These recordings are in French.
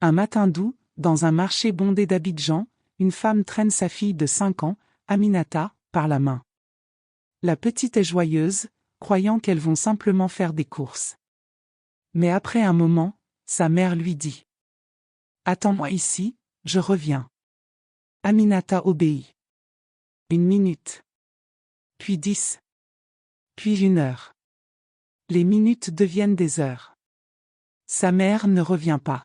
Un matin doux, dans un marché bondé d'Abidjan, une femme traîne sa fille de 5 ans, Aminata, par la main. La petite est joyeuse, croyant qu'elles vont simplement faire des courses. Mais après un moment, sa mère lui dit : « Attends-moi ici, je reviens. » Aminata obéit. 1 minute. Puis 10. Puis 1 heure. Les minutes deviennent des heures. Sa mère ne revient pas.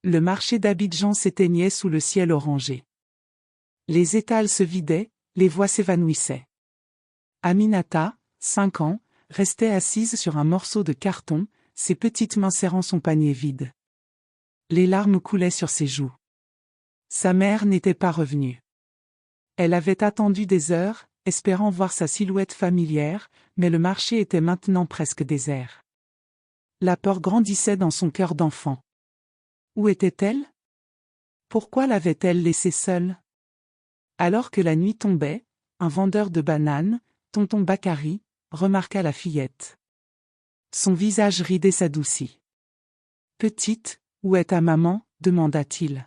Le marché d'Abidjan s'éteignait sous le ciel orangé. Les étals se vidaient, les voix s'évanouissaient. Aminata, 5 ans, restait assise sur un morceau de carton, ses petites mains serrant son panier vide. Les larmes coulaient sur ses joues. Sa mère n'était pas revenue. Elle avait attendu des heures, espérant voir sa silhouette familière, mais le marché était maintenant presque désert. La peur grandissait dans son cœur d'enfant. Où était-elle ? Pourquoi l'avait-elle laissée seule ? Alors que la nuit tombait, un vendeur de bananes, tonton Bakary, remarqua la fillette. Son visage ridé s'adoucit. « Petite, où est ta maman ? » demanda-t-il.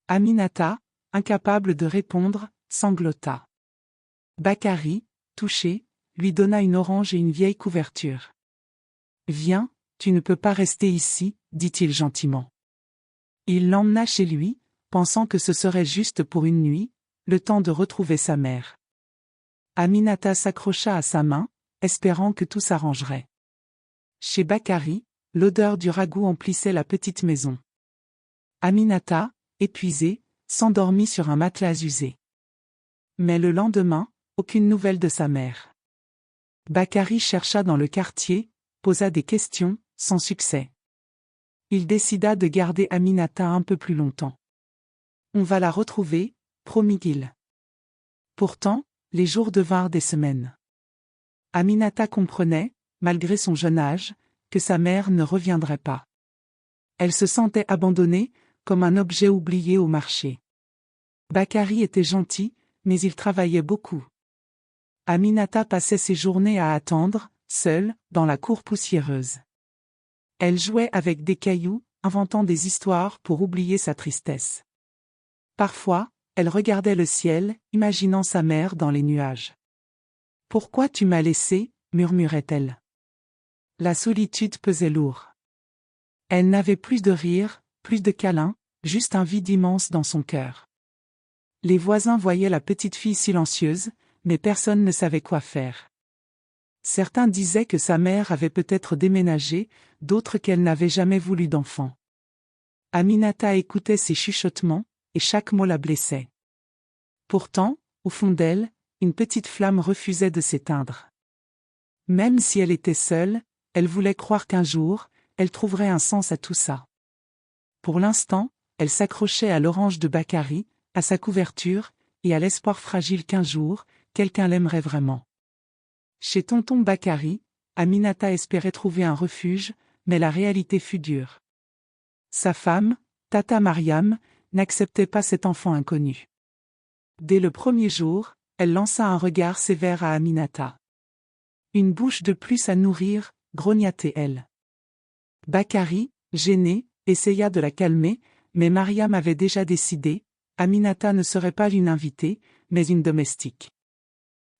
Aminata, incapable de répondre, sanglota. Bakary, touché, lui donna une orange et une vieille couverture. « Viens, tu ne peux pas rester ici, » dit-il gentiment. Il l'emmena chez lui, pensant que ce serait juste pour une nuit, le temps de retrouver sa mère. Aminata s'accrocha à sa main, espérant que tout s'arrangerait. Chez Bakary, l'odeur du ragoût emplissait la petite maison. Aminata, épuisée, s'endormit sur un matelas usé. Mais le lendemain, aucune nouvelle de sa mère. Bakary chercha dans le quartier, posa des questions, sans succès. Il décida de garder Aminata un peu plus longtemps. « On va la retrouver », promit-il. Pourtant, les jours devinrent des semaines. Aminata comprenait, malgré son jeune âge, que sa mère ne reviendrait pas. Elle se sentait abandonnée, comme un objet oublié au marché. Bakary était gentil, mais il travaillait beaucoup. Aminata passait ses journées à attendre, seule, dans la cour poussiéreuse. Elle jouait avec des cailloux, inventant des histoires pour oublier sa tristesse. Parfois, elle regardait le ciel, imaginant sa mère dans les nuages. « Pourquoi tu m'as laissée » murmurait-elle. La solitude pesait lourd. Elle n'avait plus de rire, plus de câlins, juste un vide immense dans son cœur. Les voisins voyaient la petite fille silencieuse, mais personne ne savait quoi faire. Certains disaient que sa mère avait peut-être déménagé, d'autres qu'elle n'avait jamais voulu d'enfant. Aminata écoutait ces chuchotements, et chaque mot la blessait. Pourtant, au fond d'elle, une petite flamme refusait de s'éteindre. Même si elle était seule, elle voulait croire qu'un jour, elle trouverait un sens à tout ça. Pour l'instant, elle s'accrochait à l'orange de Bakary, à sa couverture, et à l'espoir fragile qu'un jour, quelqu'un l'aimerait vraiment. Chez tonton Bakary, Aminata espérait trouver un refuge, mais la réalité fut dure. Sa femme, Tata Mariam, n'acceptait pas cet enfant inconnu. Dès le premier jour, elle lança un regard sévère à Aminata. « Une bouche de plus à nourrir », grognatait-elle. Bakary, gêné, essaya de la calmer, mais Mariam avait déjà décidé, Aminata ne serait pas une invitée, mais une domestique.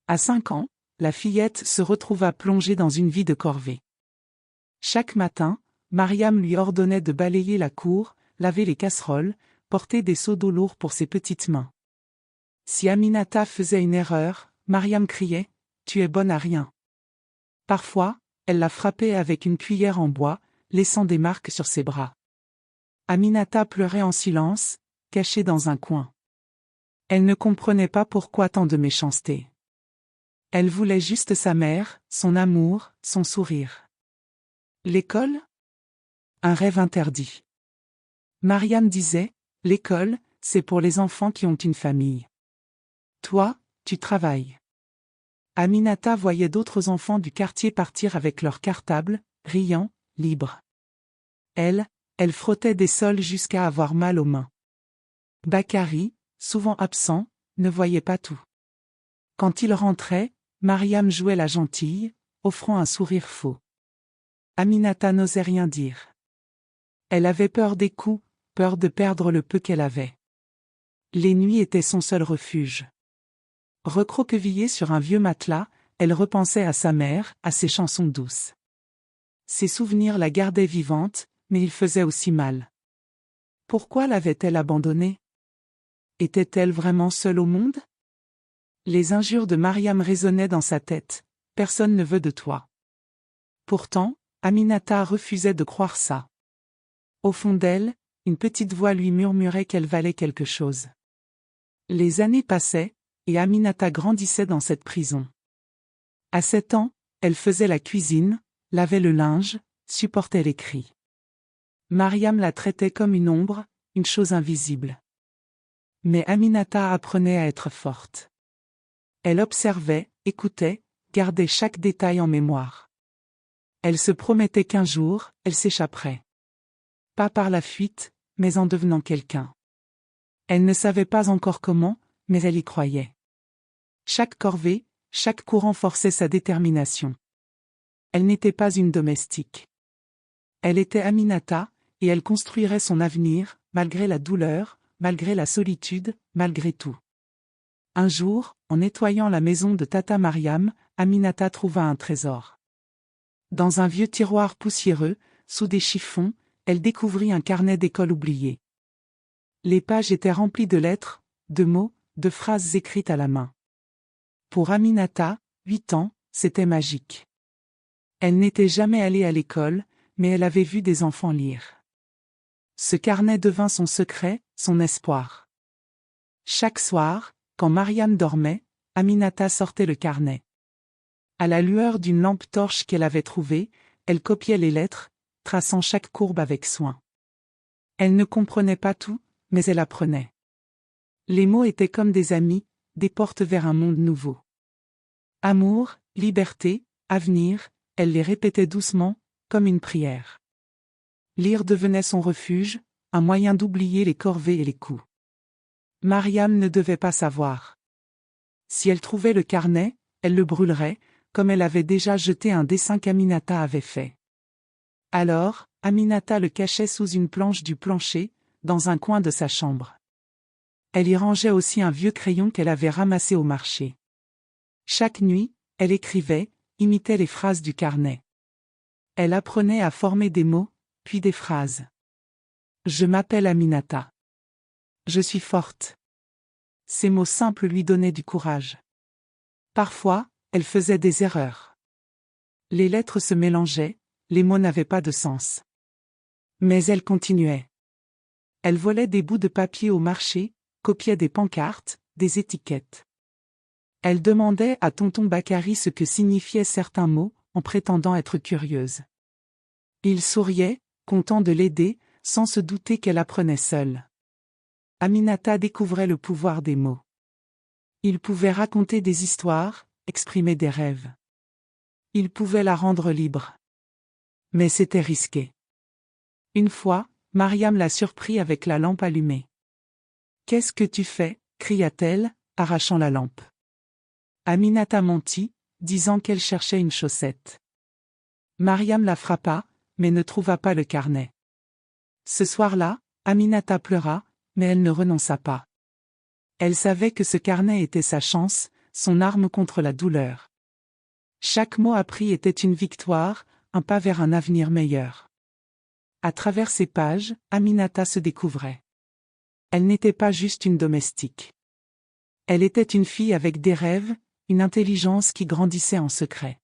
À 5 ans, la fillette se retrouva plongée dans une vie de corvée. Chaque matin, Mariam lui ordonnait de balayer la cour, laver les casseroles, porter des seaux d'eau lourds pour ses petites mains. Si Aminata faisait une erreur, Mariam criait « Tu es bonne à rien ». Parfois, elle la frappait avec une cuillère en bois, laissant des marques sur ses bras. Aminata pleurait en silence, cachée dans un coin. Elle ne comprenait pas pourquoi tant de méchanceté. Elle voulait juste sa mère, son amour, son sourire. L'école ? Un rêve interdit. Mariam disait, l'école, c'est pour les enfants qui ont une famille. Toi, tu travailles. Aminata voyait d'autres enfants du quartier partir avec leurs cartables, riant, libres. Elle frottait des sols jusqu'à avoir mal aux mains. Bakary, souvent absent, ne voyait pas tout. Quand il rentrait, Mariam jouait la gentille, offrant un sourire faux. Aminata n'osait rien dire. Elle avait peur des coups, peur de perdre le peu qu'elle avait. Les nuits étaient son seul refuge. Recroquevillée sur un vieux matelas, elle repensait à sa mère, à ses chansons douces. Ses souvenirs la gardaient vivante, mais ils faisaient aussi mal. Pourquoi l'avait-elle abandonnée? Était-elle vraiment seule au monde? Les injures de Mariam résonnaient dans sa tête. Personne ne veut de toi. Pourtant, Aminata refusait de croire ça. Au fond d'elle, une petite voix lui murmurait qu'elle valait quelque chose. Les années passaient, et Aminata grandissait dans cette prison. À 7 ans, elle faisait la cuisine, lavait le linge, supportait les cris. Mariam la traitait comme une ombre, une chose invisible. Mais Aminata apprenait à être forte. Elle observait, écoutait, gardait chaque détail en mémoire. Elle se promettait qu'un jour, elle s'échapperait. Pas par la fuite, mais en devenant quelqu'un. Elle ne savait pas encore comment, mais elle y croyait. Chaque corvée, chaque coup renforçait sa détermination. Elle n'était pas une domestique. Elle était Aminata, et elle construirait son avenir, malgré la douleur, malgré la solitude, malgré tout. Un jour, en nettoyant la maison de Tata Mariam, Aminata trouva un trésor. Dans un vieux tiroir poussiéreux, sous des chiffons, elle découvrit un carnet d'école oublié. Les pages étaient remplies de lettres, de mots, de phrases écrites à la main. Pour Aminata, 8 ans, c'était magique. Elle n'était jamais allée à l'école, mais elle avait vu des enfants lire. Ce carnet devint son secret, son espoir. Chaque soir, quand Mariam dormait, Aminata sortait le carnet. À la lueur d'une lampe torche qu'elle avait trouvée, elle copiait les lettres, traçant chaque courbe avec soin. Elle ne comprenait pas tout, mais elle apprenait. Les mots étaient comme des amis, des portes vers un monde nouveau. Amour, liberté, avenir, elle les répétait doucement, comme une prière. Lire devenait son refuge, un moyen d'oublier les corvées et les coups. Mariam ne devait pas savoir. Si elle trouvait le carnet, elle le brûlerait, comme elle avait déjà jeté un dessin qu'Aminata avait fait. Alors, Aminata le cachait sous une planche du plancher, dans un coin de sa chambre. Elle y rangeait aussi un vieux crayon qu'elle avait ramassé au marché. Chaque nuit, elle écrivait, imitait les phrases du carnet. Elle apprenait à former des mots, puis des phrases. Je m'appelle Aminata. Je suis forte. Ces mots simples lui donnaient du courage. Parfois, elle faisait des erreurs. Les lettres se mélangeaient, les mots n'avaient pas de sens. Mais elle continuait. Elle volait des bouts de papier au marché, copiait des pancartes, des étiquettes. Elle demandait à tonton Bakary ce que signifiaient certains mots, en prétendant être curieuse. Il souriait, content de l'aider, sans se douter qu'elle apprenait seule. Aminata découvrait le pouvoir des mots. Il pouvait raconter des histoires, exprimer des rêves. Il pouvait la rendre libre. Mais c'était risqué. Une fois, Mariam la surprit avec la lampe allumée. « Qu'est-ce que tu fais » cria-t-elle, arrachant la lampe. Aminata mentit, disant qu'elle cherchait une chaussette. Mariam la frappa, mais ne trouva pas le carnet. Ce soir-là, Aminata pleura, mais elle ne renonça pas. Elle savait que ce carnet était sa chance, son arme contre la douleur. Chaque mot appris était une victoire, un pas vers un avenir meilleur. À travers ces pages, Aminata se découvrait. Elle n'était pas juste une domestique. Elle était une fille avec des rêves, une intelligence qui grandissait en secret.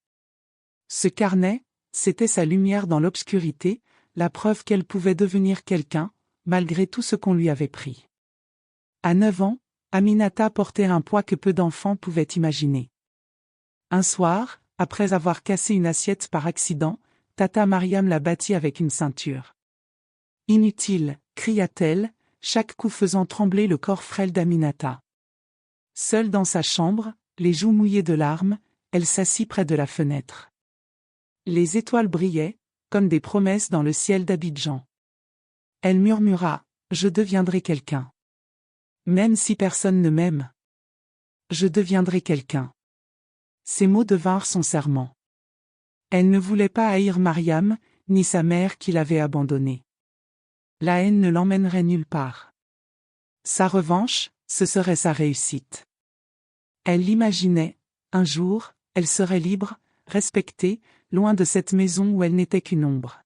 Ce carnet, c'était sa lumière dans l'obscurité, la preuve qu'elle pouvait devenir quelqu'un, malgré tout ce qu'on lui avait pris. À 9 ans, Aminata portait un poids que peu d'enfants pouvaient imaginer. Un soir, après avoir cassé une assiette par accident, Tata Mariam la battit avec une ceinture. « Inutile » cria-t-elle, chaque coup faisant trembler le corps frêle d'Aminata. Seule dans sa chambre, les joues mouillées de larmes, elle s'assit près de la fenêtre. Les étoiles brillaient, comme des promesses dans le ciel d'Abidjan. Elle murmura, « Je deviendrai quelqu'un. Même si personne ne m'aime. Je deviendrai quelqu'un. » Ces mots devinrent son serment. Elle ne voulait pas haïr Mariam, ni sa mère qui l'avait abandonnée. La haine ne l'emmènerait nulle part. Sa revanche, ce serait sa réussite. Elle l'imaginait, un jour, elle serait libre, respectée, loin de cette maison où elle n'était qu'une ombre.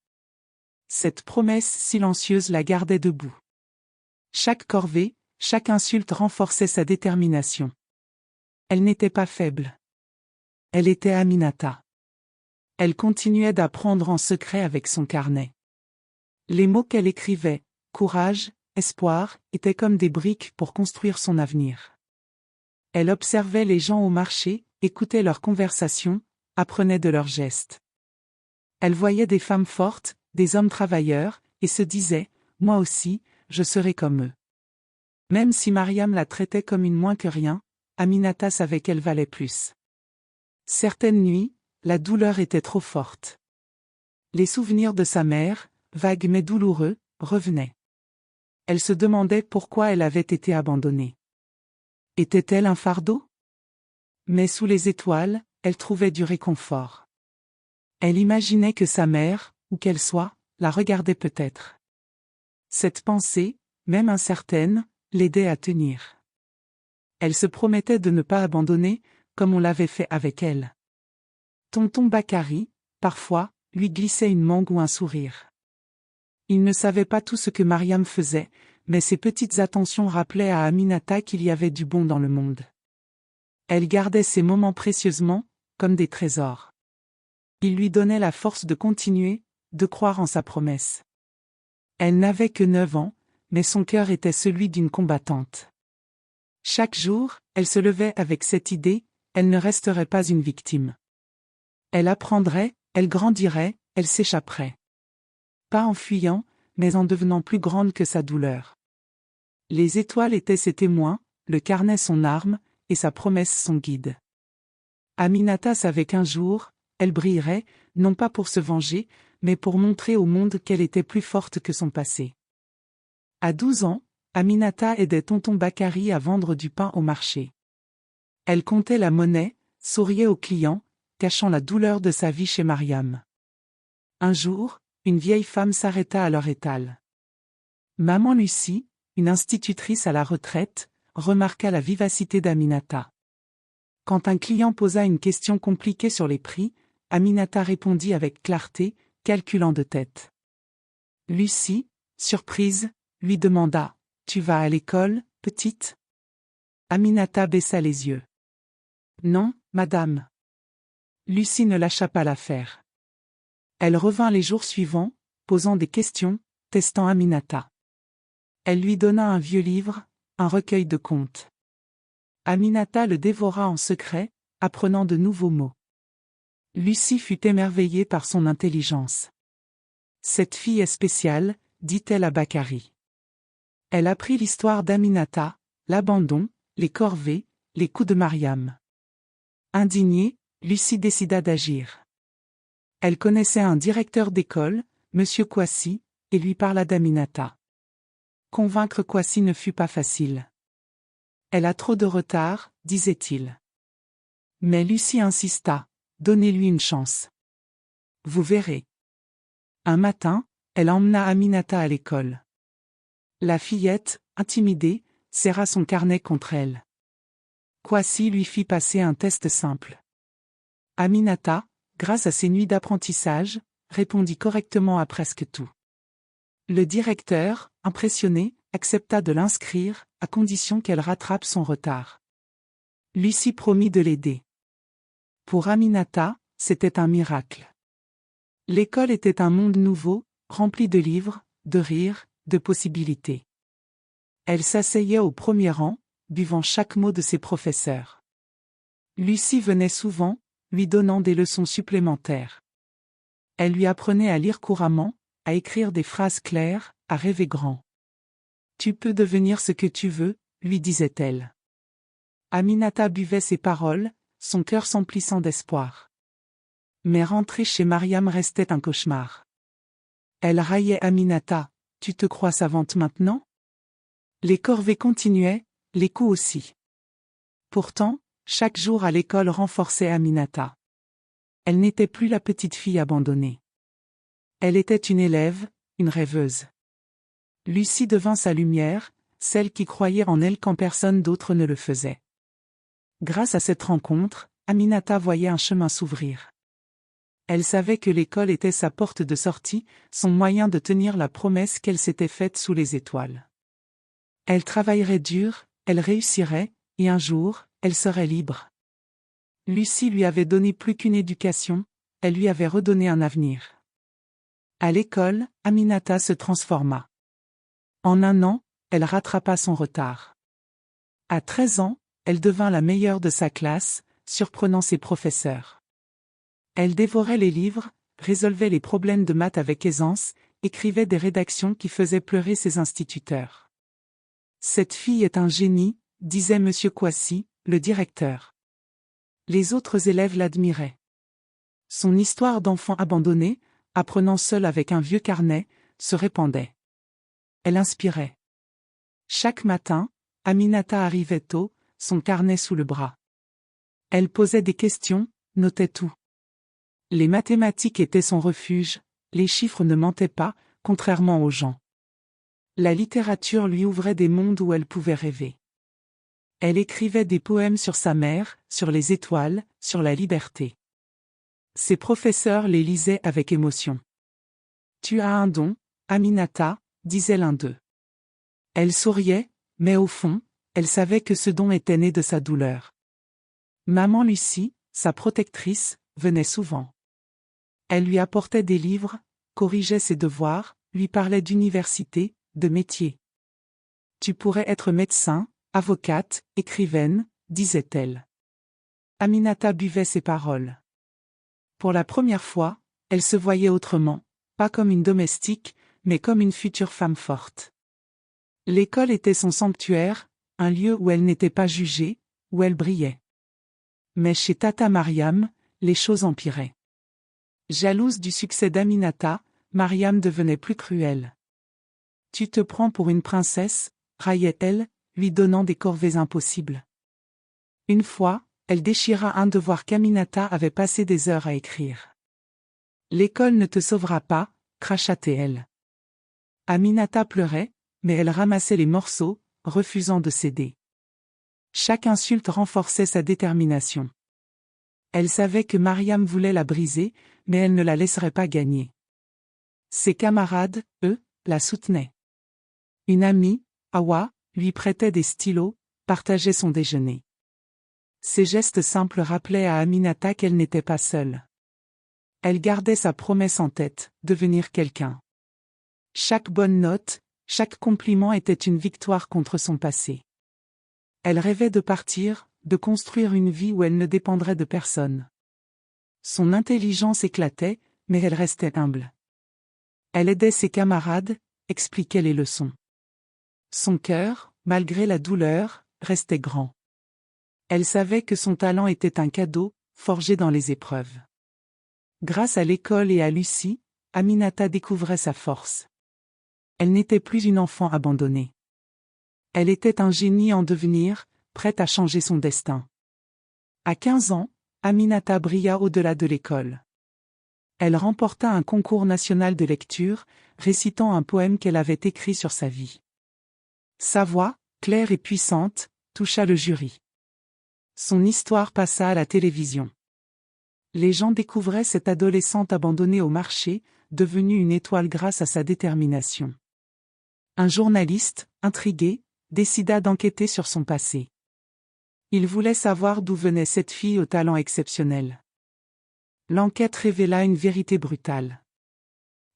Cette promesse silencieuse la gardait debout. Chaque corvée, chaque insulte renforçait sa détermination. Elle n'était pas faible. Elle était Aminata. Elle continuait d'apprendre en secret avec son carnet. Les mots qu'elle écrivait, courage, espoir, étaient comme des briques pour construire son avenir. Elle observait les gens au marché, écoutait leurs conversations, apprenait de leurs gestes. Elle voyait des femmes fortes, des hommes travailleurs, et se disait, moi aussi, je serai comme eux. Même si Mariam la traitait comme une moins que rien, Aminata savait qu'elle valait plus. Certaines nuits, la douleur était trop forte. Les souvenirs de sa mère, vagues mais douloureux, revenaient. Elle se demandait pourquoi elle avait été abandonnée. Était-elle un fardeau? Mais sous les étoiles, elle trouvait du réconfort. Elle imaginait que sa mère, où qu'elle soit, la regardait peut-être. Cette pensée, même incertaine, l'aidait à tenir. Elle se promettait de ne pas abandonner, comme on l'avait fait avec elle. Tonton Bakary, parfois, lui glissait une mangue ou un sourire. Il ne savait pas tout ce que Mariam faisait, mais ces petites attentions rappelaient à Aminata qu'il y avait du bon dans le monde. Elle gardait ces moments précieusement, comme des trésors. Il lui donnait la force de continuer, de croire en sa promesse. Elle n'avait que 9 ans, mais son cœur était celui d'une combattante. Chaque jour, elle se levait avec cette idée, elle ne resterait pas une victime. Elle apprendrait, elle grandirait, elle s'échapperait. Pas en fuyant, mais en devenant plus grande que sa douleur. Les étoiles étaient ses témoins, le carnet son arme, et sa promesse son guide. Aminata savait qu'un jour, elle brillerait, non pas pour se venger, mais pour montrer au monde qu'elle était plus forte que son passé. À 12 ans, Aminata aidait tonton Bakary à vendre du pain au marché. Elle comptait la monnaie, souriait aux clients, cachant la douleur de sa vie chez Mariam. Un jour, une vieille femme s'arrêta à leur étal. Maman Lucie, une institutrice à la retraite, remarqua la vivacité d'Aminata. Quand un client posa une question compliquée sur les prix, Aminata répondit avec clarté, calculant de tête. Lucie, surprise, lui demanda « Tu vas à l'école, petite ?» Aminata baissa les yeux. « Non, madame. » Lucie ne lâcha pas l'affaire. Elle revint les jours suivants, posant des questions, testant Aminata. Elle lui donna un vieux livre, un recueil de contes. Aminata le dévora en secret, apprenant de nouveaux mots. Lucie fut émerveillée par son intelligence. « Cette fille est spéciale, » dit-elle à Bakary. Elle apprit l'histoire d'Aminata, l'abandon, les corvées, les coups de Mariam. Indignée, Lucie décida d'agir. Elle connaissait un directeur d'école, M. Kouassi, et lui parla d'Aminata. Convaincre Kouassi ne fut pas facile. Elle a trop de retard, disait-il. Mais Lucie insista, donnez-lui une chance. Vous verrez. Un matin, elle emmena Aminata à l'école. La fillette, intimidée, serra son carnet contre elle. Kouassi lui fit passer un test simple. Aminata, grâce à ses nuits d'apprentissage, répondit correctement à presque tout. Le directeur, impressionné, accepta de l'inscrire, à condition qu'elle rattrape son retard. Lucie promit de l'aider. Pour Aminata, c'était un miracle. L'école était un monde nouveau, rempli de livres, de rires, de possibilités. Elle s'asseyait au premier rang, buvant chaque mot de ses professeurs. Lucie venait souvent, lui donnant des leçons supplémentaires. Elle lui apprenait à lire couramment, à écrire des phrases claires, à rêver grand. « Tu peux devenir ce que tu veux », lui disait-elle. Aminata buvait ses paroles, son cœur s'emplissant d'espoir. Mais rentrer chez Mariam restait un cauchemar. Elle raillait Aminata, « Tu te crois savante maintenant ?» Les corvées continuaient, les coups aussi. Pourtant, chaque jour à l'école renforçait Aminata. Elle n'était plus la petite fille abandonnée. Elle était une élève, une rêveuse. Lucie devint sa lumière, celle qui croyait en elle quand personne d'autre ne le faisait. Grâce à cette rencontre, Aminata voyait un chemin s'ouvrir. Elle savait que l'école était sa porte de sortie, son moyen de tenir la promesse qu'elle s'était faite sous les étoiles. Elle travaillerait dur, elle réussirait, et un jour, elle serait libre. Lucie lui avait donné plus qu'une éducation, elle lui avait redonné un avenir. À l'école, Aminata se transforma. En un an, elle rattrapa son retard. À 13 ans, elle devint la meilleure de sa classe, surprenant ses professeurs. Elle dévorait les livres, résolvait les problèmes de maths avec aisance, écrivait des rédactions qui faisaient pleurer ses instituteurs. Cette fille est un génie, disait M. Kouassi, le directeur. Les autres élèves l'admiraient. Son histoire d'enfant abandonné, apprenant seule avec un vieux carnet, se répandait. Elle inspirait. Chaque matin, Aminata arrivait tôt, son carnet sous le bras. Elle posait des questions, notait tout. Les mathématiques étaient son refuge, les chiffres ne mentaient pas, contrairement aux gens. La littérature lui ouvrait des mondes où elle pouvait rêver. Elle écrivait des poèmes sur sa mère, sur les étoiles, sur la liberté. Ses professeurs les lisaient avec émotion. « Tu as un don, Aminata », disait l'un d'eux. Elle souriait, mais au fond, elle savait que ce don était né de sa douleur. Maman Lucie, sa protectrice, venait souvent. Elle lui apportait des livres, corrigeait ses devoirs, lui parlait d'université, de métier. « Tu pourrais être médecin, avocate, écrivaine, » disait-elle. Aminata buvait ses paroles. Pour la première fois, elle se voyait autrement, pas comme une domestique, mais comme une future femme forte. L'école était son sanctuaire, un lieu où elle n'était pas jugée, où elle brillait. Mais chez Tata Mariam, les choses empiraient. Jalouse du succès d'Aminata, Mariam devenait plus cruelle. « Tu te prends pour une princesse », raillait-elle, lui donnant des corvées impossibles. Une fois, elle déchira un devoir qu'Aminata avait passé des heures à écrire. « L'école ne te sauvera pas », cracha-t-elle. Aminata pleurait, mais elle ramassait les morceaux, refusant de céder. Chaque insulte renforçait sa détermination. Elle savait que Mariam voulait la briser, mais elle ne la laisserait pas gagner. Ses camarades, eux, la soutenaient. Une amie, Awa, lui prêtait des stylos, partageait son déjeuner. Ces gestes simples rappelaient à Aminata qu'elle n'était pas seule. Elle gardait sa promesse en tête, devenir quelqu'un. Chaque bonne note, chaque compliment était une victoire contre son passé. Elle rêvait de partir, de construire une vie où elle ne dépendrait de personne. Son intelligence éclatait, mais elle restait humble. Elle aidait ses camarades, expliquait les leçons. Son cœur, malgré la douleur, restait grand. Elle savait que son talent était un cadeau, forgé dans les épreuves. Grâce à l'école et à Lucie, Aminata découvrait sa force. Elle n'était plus une enfant abandonnée. Elle était un génie en devenir, prête à changer son destin. À 15 ans, Aminata brilla au-delà de l'école. Elle remporta un concours national de lecture, récitant un poème qu'elle avait écrit sur sa vie. Sa voix, claire et puissante, toucha le jury. Son histoire passa à la télévision. Les gens découvraient cette adolescente abandonnée au marché, devenue une étoile grâce à sa détermination. Un journaliste, intrigué, décida d'enquêter sur son passé. Il voulait savoir d'où venait cette fille au talent exceptionnel. L'enquête révéla une vérité brutale.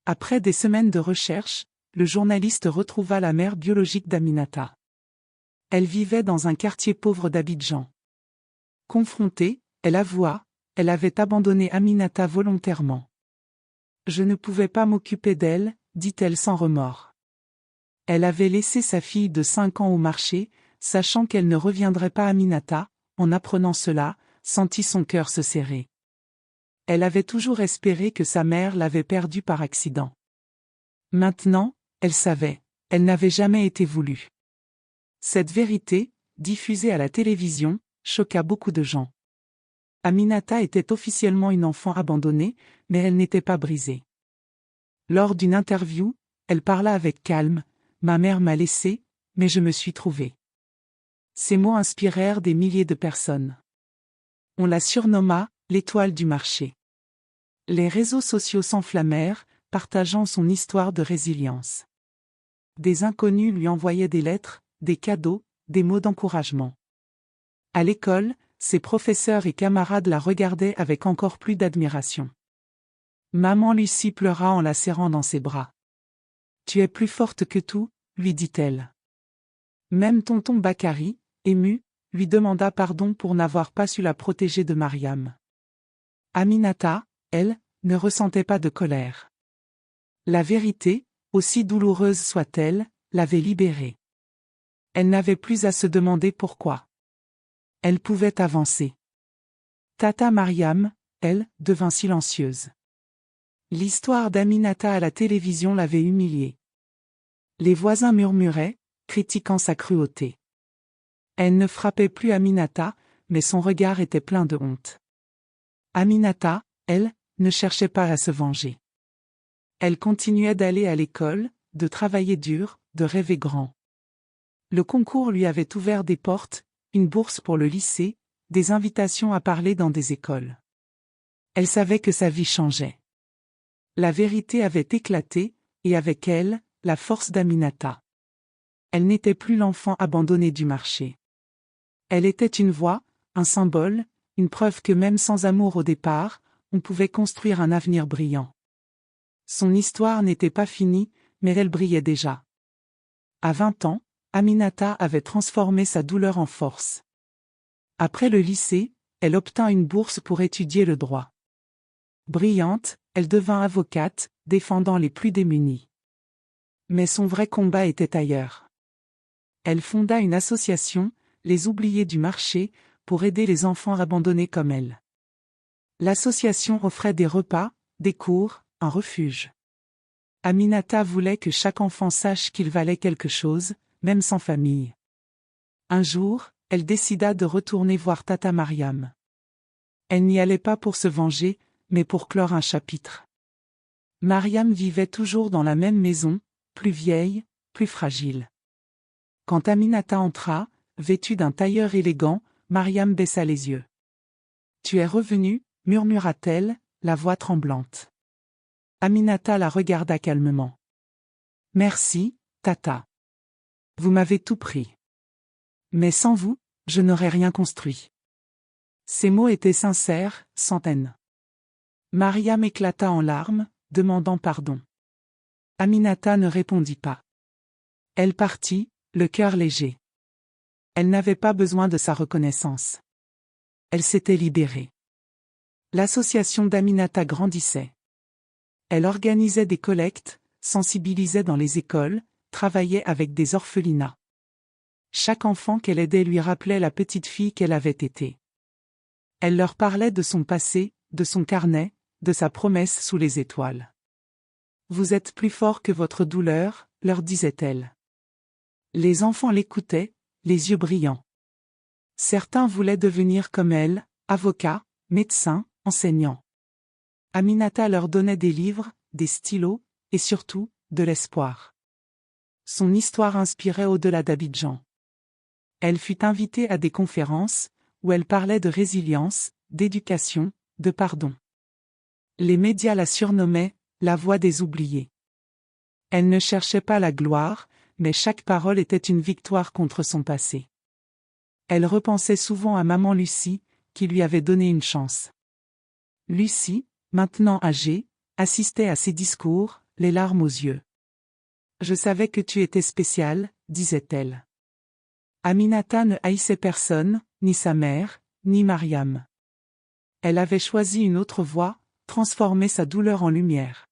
Après des semaines de recherche, le journaliste retrouva la mère biologique d'Aminata. Elle vivait dans un quartier pauvre d'Abidjan. Confrontée, elle avoua, elle avait abandonné Aminata volontairement. « Je ne pouvais pas m'occuper d'elle », dit-elle sans remords. Elle avait laissé sa fille de 5 ans au marché, sachant qu'elle ne reviendrait pas. Aminata, en apprenant cela, sentit son cœur se serrer. Elle avait toujours espéré que sa mère l'avait perdue par accident. Maintenant, elle savait, elle n'avait jamais été voulue. Cette vérité, diffusée à la télévision, choqua beaucoup de gens. Aminata était officiellement une enfant abandonnée, mais elle n'était pas brisée. Lors d'une interview, elle parla avec calme, Ma mère m'a laissé, mais je me suis trouvée. Ces mots inspirèrent des milliers de personnes. On la surnomma « l'étoile du marché ». Les réseaux sociaux s'enflammèrent, partageant son histoire de résilience. Des inconnus lui envoyaient des lettres, des cadeaux, des mots d'encouragement. À l'école, ses professeurs et camarades la regardaient avec encore plus d'admiration. Maman Lucie pleura en la serrant dans ses bras. « Tu es plus forte que tout », lui dit-elle. Même tonton Bakary, ému, lui demanda pardon pour n'avoir pas su la protéger de Mariam. Aminata, elle, ne ressentait pas de colère. La vérité, aussi douloureuse soit-elle, l'avait libérée. Elle n'avait plus à se demander pourquoi. Elle pouvait avancer. Tata Mariam, elle, devint silencieuse. L'histoire d'Aminata à la télévision l'avait humiliée. Les voisins murmuraient, critiquant sa cruauté. Elle ne frappait plus Aminata, mais son regard était plein de honte. Aminata, elle, ne cherchait pas à se venger. Elle continuait d'aller à l'école, de travailler dur, de rêver grand. Le concours lui avait ouvert des portes, une bourse pour le lycée, des invitations à parler dans des écoles. Elle savait que sa vie changeait. La vérité avait éclaté, et avec elle, la force d'Aminata. Elle n'était plus l'enfant abandonné du marché. Elle était une voix, un symbole, une preuve que même sans amour au départ, on pouvait construire un avenir brillant. Son histoire n'était pas finie, mais elle brillait déjà. À 20 ans, Aminata avait transformé sa douleur en force. Après le lycée, elle obtint une bourse pour étudier le droit. Brillante, elle devint avocate, défendant les plus démunis. Mais son vrai combat était ailleurs. Elle fonda une association, les oubliés du marché, pour aider les enfants abandonnés comme elle. L'association offrait des repas, des cours, un refuge. Aminata voulait que chaque enfant sache qu'il valait quelque chose, même sans famille. Un jour, elle décida de retourner voir Tata Mariam. Elle n'y allait pas pour se venger, mais pour clore un chapitre. Mariam vivait toujours dans la même maison, plus vieille, plus fragile. Quand Aminata entra, vêtue d'un tailleur élégant, Mariam baissa les yeux. « Tu es revenue » murmura-t-elle, la voix tremblante. Aminata la regarda calmement. « Merci, Tata. Vous m'avez tout pris. Mais sans vous, je n'aurais rien construit. » Ces mots étaient sincères, sans haine. Mariam éclata en larmes, demandant pardon. Aminata ne répondit pas. Elle partit, le cœur léger. Elle n'avait pas besoin de sa reconnaissance. Elle s'était libérée. L'association d'Aminata grandissait. Elle organisait des collectes, sensibilisait dans les écoles, travaillait avec des orphelinats. Chaque enfant qu'elle aidait lui rappelait la petite fille qu'elle avait été. Elle leur parlait de son passé, de son carnet, de sa promesse sous les étoiles. « Vous êtes plus fort que votre douleur », leur disait-elle. Les enfants l'écoutaient, les yeux brillants. Certains voulaient devenir comme elle, avocats, médecins, enseignants. Aminata leur donnait des livres, des stylos, et surtout, de l'espoir. Son histoire inspirait au-delà d'Abidjan. Elle fut invitée à des conférences, où elle parlait de résilience, d'éducation, de pardon. Les médias la surnommaient « la voix des oubliés ». Elle ne cherchait pas la gloire, mais chaque parole était une victoire contre son passé. Elle repensait souvent à maman Lucie, qui lui avait donné une chance. Lucie, maintenant âgée, assistait à ses discours, les larmes aux yeux. « Je savais que tu étais spéciale », disait-elle. Aminata ne haïssait personne, ni sa mère, ni Mariam. Elle avait choisi une autre voie, transformer sa douleur en lumière.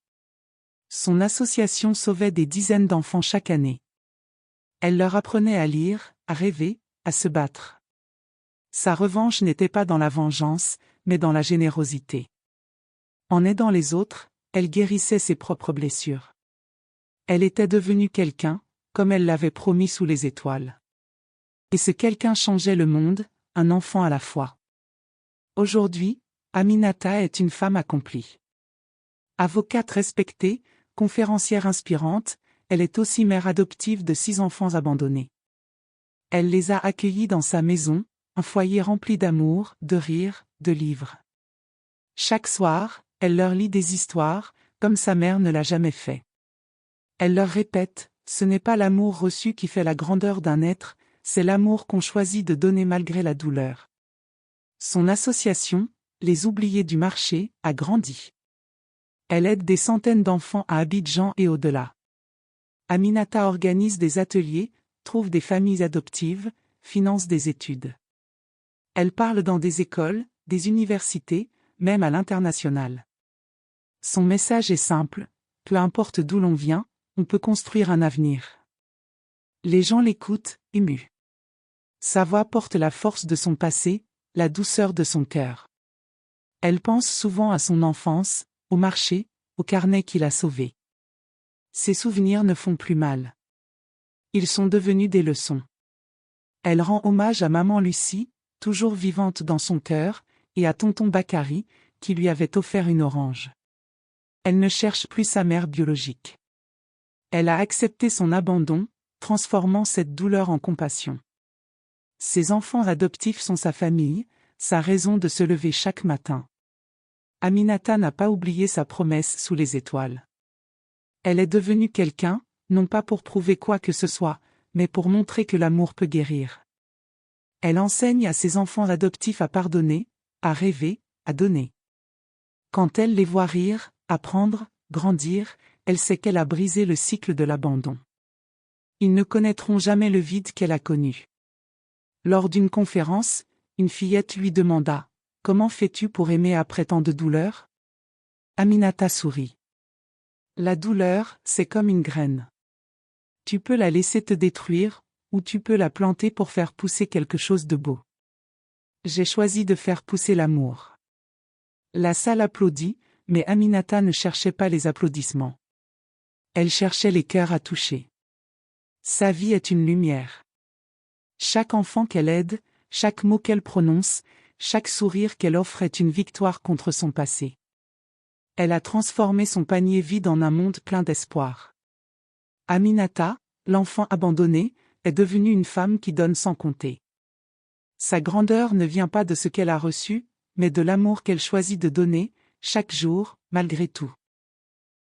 Son association sauvait des dizaines d'enfants chaque année. Elle leur apprenait à lire, à rêver, à se battre. Sa revanche n'était pas dans la vengeance, mais dans la générosité. En aidant les autres, elle guérissait ses propres blessures. Elle était devenue quelqu'un, comme elle l'avait promis sous les étoiles. Et ce quelqu'un changeait le monde, un enfant à la fois. Aujourd'hui, Aminata est une femme accomplie. Avocate respectée, conférencière inspirante, elle est aussi mère adoptive de 6 enfants abandonnés. Elle les a accueillis dans sa maison, un foyer rempli d'amour, de rire, de livres. Chaque soir, elle leur lit des histoires, comme sa mère ne l'a jamais fait. Elle leur répète, ce n'est pas l'amour reçu qui fait la grandeur d'un être, c'est l'amour qu'on choisit de donner malgré la douleur. Son association, Les Oubliés du marché, a grandi. Elle aide des centaines d'enfants à Abidjan et au-delà. Aminata organise des ateliers, trouve des familles adoptives, finance des études. Elle parle dans des écoles, des universités, même à l'international. Son message est simple, peu importe d'où l'on vient, on peut construire un avenir. Les gens l'écoutent, émus. Sa voix porte la force de son passé, la douceur de son cœur. Elle pense souvent à son enfance, au marché, au carnet qui l'a sauvée. Ses souvenirs ne font plus mal. Ils sont devenus des leçons. Elle rend hommage à maman Lucie, toujours vivante dans son cœur, et à tonton Bakary, qui lui avait offert une orange. Elle ne cherche plus sa mère biologique. Elle a accepté son abandon, transformant cette douleur en compassion. Ses enfants adoptifs sont sa famille, sa raison de se lever chaque matin. Aminata n'a pas oublié sa promesse sous les étoiles. Elle est devenue quelqu'un, non pas pour prouver quoi que ce soit, mais pour montrer que l'amour peut guérir. Elle enseigne à ses enfants adoptifs à pardonner, à rêver, à donner. Quand elle les voit rire, apprendre, grandir, elle sait qu'elle a brisé le cycle de l'abandon. Ils ne connaîtront jamais le vide qu'elle a connu. Lors d'une conférence, une fillette lui demanda « Comment fais-tu pour aimer après tant de douleur ?» Aminata sourit. La douleur, c'est comme une graine. Tu peux la laisser te détruire, ou tu peux la planter pour faire pousser quelque chose de beau. J'ai choisi de faire pousser l'amour. La salle applaudit, mais Aminata ne cherchait pas les applaudissements. Elle cherchait les cœurs à toucher. Sa vie est une lumière. Chaque enfant qu'elle aide, chaque mot qu'elle prononce, chaque sourire qu'elle offre est une victoire contre son passé. Elle a transformé son panier vide en un monde plein d'espoir. Aminata, l'enfant abandonné, est devenue une femme qui donne sans compter. Sa grandeur ne vient pas de ce qu'elle a reçu, mais de l'amour qu'elle choisit de donner, chaque jour, malgré tout.